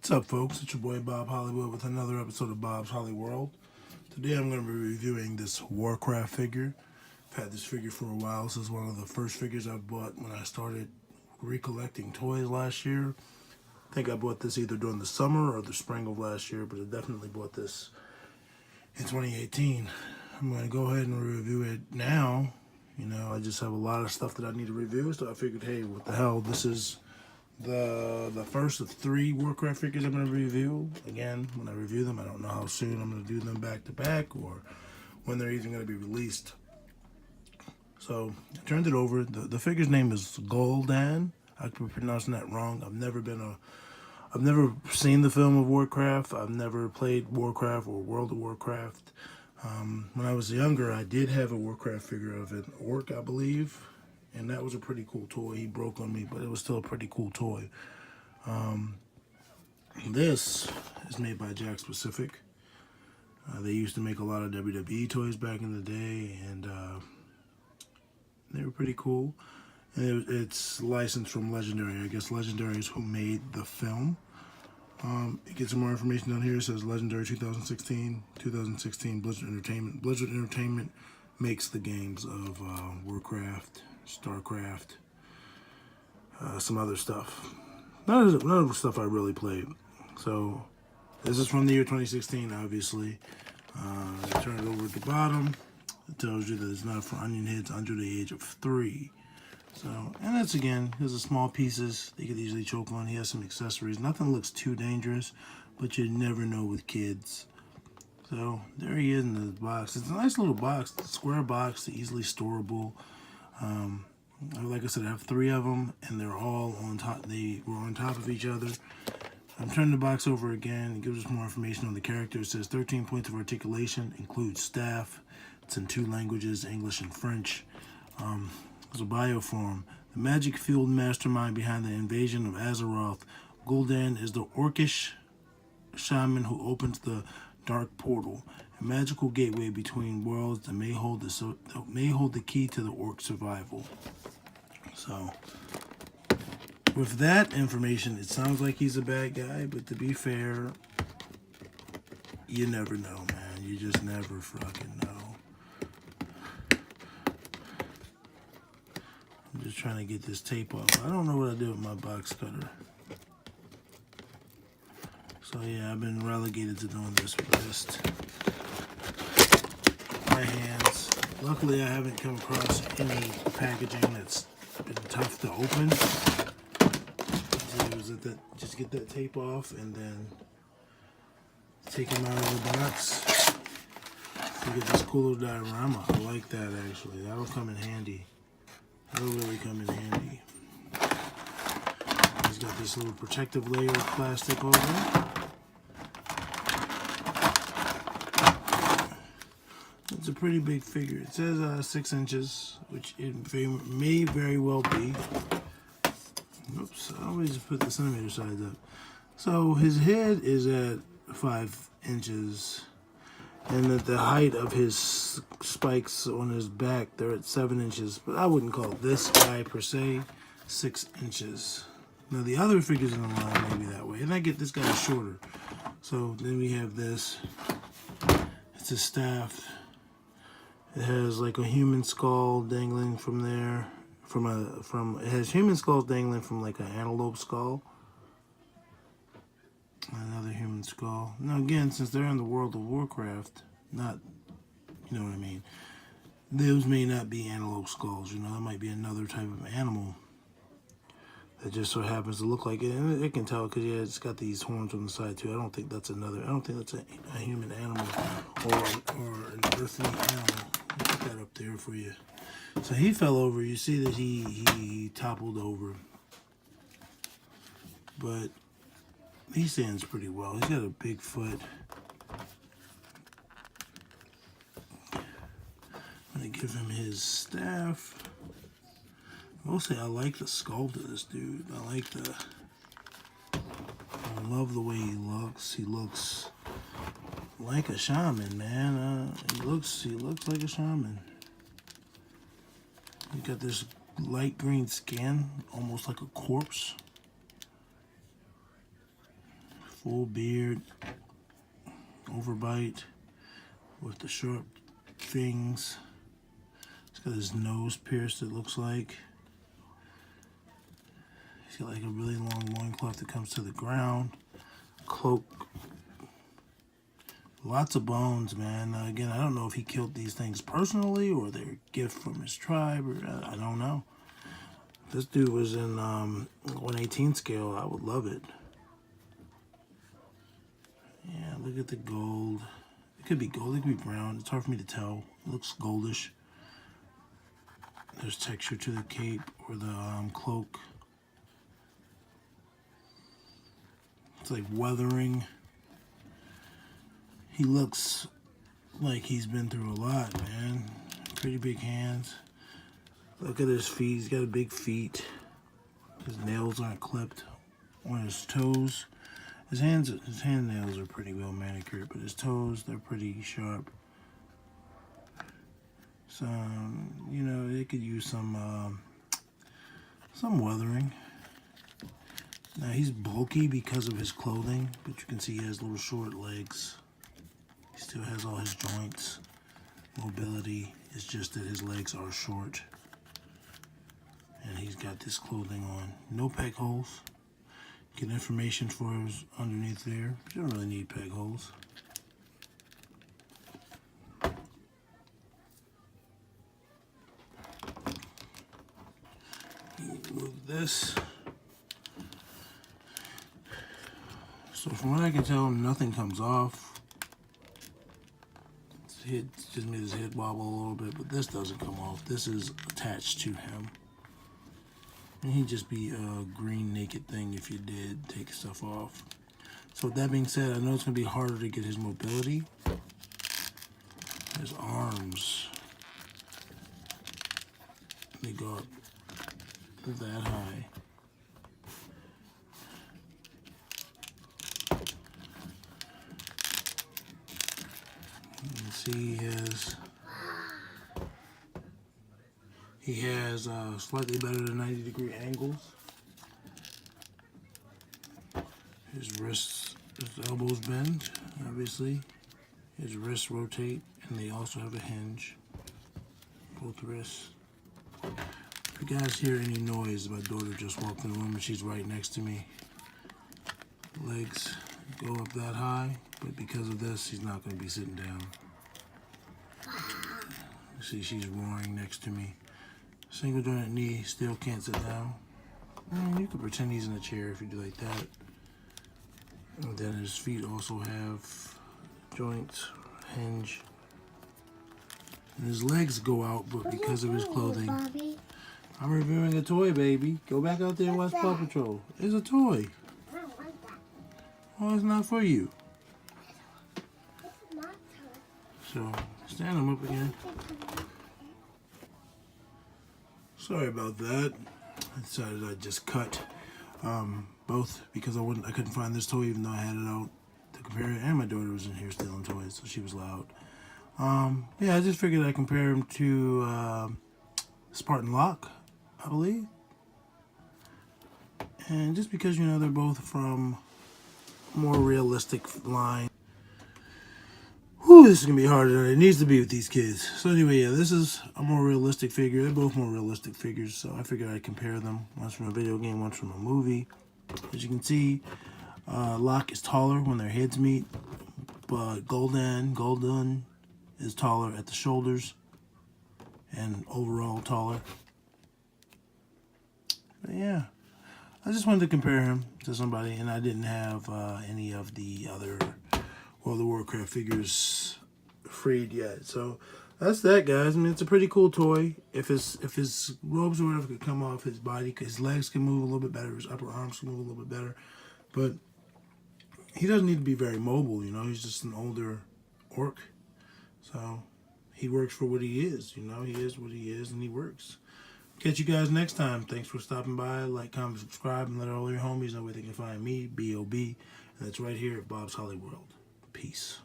What's up, folks? It's your boy Bob Hollywood with another episode of Bob's Holly World. Today I'm going to be reviewing this Warcraft figure. I've had this figure for a while. This is one of the first figures I bought when I started recollecting toys last year. I think I bought this either during the summer or the spring of last year, but I definitely bought this in 2018. I'm going to go ahead and review it now. You know, I just have a lot of stuff that I need to review, so I figured, hey, what the hell, this is the first of 3 Warcraft figures I'm going to review. Again, when I review them, I don't know how soon I'm going to do them back to back or when they're even going to be released. So I turned it over. The figure's name is Gul'dan. I could be pronouncing that wrong. I've never seen the film of Warcraft. I've never played Warcraft or World of Warcraft. When I was younger, I did have a Warcraft figure of an orc, I believe. And that was a pretty cool toy. He broke on me, but it was still a pretty cool toy. This is made by Jack Specific. They used to make a lot of WWE toys back in the day, and they were pretty cool. And it's licensed from Legendary. I guess Legendary is who made the film. You get some more information down here. It says Legendary 2016 Blizzard Entertainment. Blizzard Entertainment makes the games of Warcraft, StarCraft, some other stuff. None of the stuff I really played. So this is from the year 2016, obviously. Turn it over at the bottom. It tells you that it's not for onion heads under the age of 3. So, and that's, again, here's the small pieces they could easily choke on. He has some accessories. Nothing looks too dangerous, but you never know with kids. So there he is in the box. It's a nice little box, square box, easily storable. Like I said, I have 3 of them, and they're all on top. They were on top of each other. I'm turning the box over again. It gives us more information on the character. It says 13 points of articulation, includes staff. It's in 2 languages, English and French. There's a bioform. The magic-fueled mastermind behind the invasion of Azeroth, Gul'dan is the orcish shaman who opens the dark portal, a magical gateway between worlds that may hold the key to the orc survival. So, with that information, it sounds like he's a bad guy, but to be fair, you never know, man. You just never fucking know. I'm just trying to get this tape off. I don't know what I did with my box cutter. So yeah, I've been relegated to doing this with just my hands. Luckily, I haven't come across any packaging that's been tough to open. So just get that tape off and then take him out of the box. You get this cool little diorama. I like that, actually. That'll come in handy. That'll really come in handy. He's got this little protective layer of plastic over it. It's a pretty big figure. It says 6 inches, which it may very well be. Oops, I always put the centimeter size up. So his head is at 5 inches. And at the height of his spikes on his back, they're at 7 inches. But I wouldn't call this guy, per se, 6 inches. Now, the other figures in the line may be that way. And I get this guy shorter. So then we have this. It's a staff. It has like a human skull dangling from there. It has human skulls dangling from like an antelope skull. Another human skull. Now again, since they're in the world of Warcraft, not, you know what I mean, those may not be antelope skulls, you know, that might be another type of animal that just so happens to look like it. And it can tell because, yeah, it's got these horns on the side too. I don't think that's a human animal or an earthly animal. I'll put that up there for you. So he fell over. You see that he toppled over. But he stands pretty well. He's got a big foot. I'm going to give him his staff. Mostly, I like the sculpt of this dude. I love the way he looks. He looks like a shaman, man. He looks like a shaman. He's got this light green skin, almost like a corpse. full beard, overbite with the sharp fangs. He's got his nose pierced, it looks like. He's got like a really long loincloth that comes to the ground. Cloak. Lots of bones, man. Again, I don't know if he killed these things personally or they're a gift from his tribe, or I don't know. If this dude was in 1/18 scale, I would love it. Yeah, look at the gold. It could be gold, it could be brown. It's hard for me to tell. It looks goldish. There's texture to the cape or the cloak. It's like weathering. He looks like he's been through a lot, man. Pretty big hands. Look at his feet. He's got big feet. His nails aren't clipped on his toes. His hand nails are pretty well manicured, but his toes, they're pretty sharp. So, you know, they could use some weathering. Now, he's bulky because of his clothing, but you can see he has little short legs. He still has all his joints. Mobility is just that his legs are short. And he's got this clothing on. No peg holes. Get information for us underneath there. You don't really need peg holes. Move this. So from what I can tell, nothing comes off. His head just made his head wobble a little bit, but this doesn't come off. This is attached to him. And he'd just be a green naked thing if you did take stuff off. So with that being said, I know it's going to be harder to get his mobility. His arms, they go up that high. You can see he has slightly better than 90-degree angles. His wrists, his elbows bend, obviously. His wrists rotate, and they also have a hinge. Both wrists. If you guys hear any noise, my daughter just walked in the room and she's right next to me. Legs go up that high, but because of this, she's not going to be sitting down. You see, she's roaring next to me. Single jointed knee, still can't sit down. You could pretend he's in a chair if you do like that. And then his feet also have joints, hinge. And his legs go out, but because of his clothing. I'm reviewing a toy, baby. Go back out there and watch Paw Patrol. It's a toy. I don't want that. Oh, it's not for you. It's not toy. So, stand him up again. Sorry about that. I decided I'd just cut both because I couldn't find this toy even though I had it out to compare it, and my daughter was in here stealing toys, so she was loud. Yeah, I just figured I'd compare him to Spartan Locke, I believe. And just because, you know, they're both from more realistic line. Whew, this is going to be harder than it needs to be with these kids. So anyway, yeah, this is a more realistic figure. They're both more realistic figures, so I figured I'd compare them. One's from a video game, one's from a movie. As you can see, Locke is taller when their heads meet, but Gul'dan is taller at the shoulders and overall taller. But yeah, I just wanted to compare him to somebody, and I didn't have any of the other, well, the Warcraft figures freed yet. So that's that, guys. I mean, it's a pretty cool toy. If his robes or whatever could come off his body, his legs can move a little bit better, his upper arms can move a little bit better, but he doesn't need to be very mobile, you know. He's just an older orc, so he works for what he is, you know. He is what he is, and he works. Catch you guys next time. Thanks for stopping by. Like, comment, subscribe, and let all your homies know where they can find me, B.O.B. And that's right here at Bob's Holly World. Peace.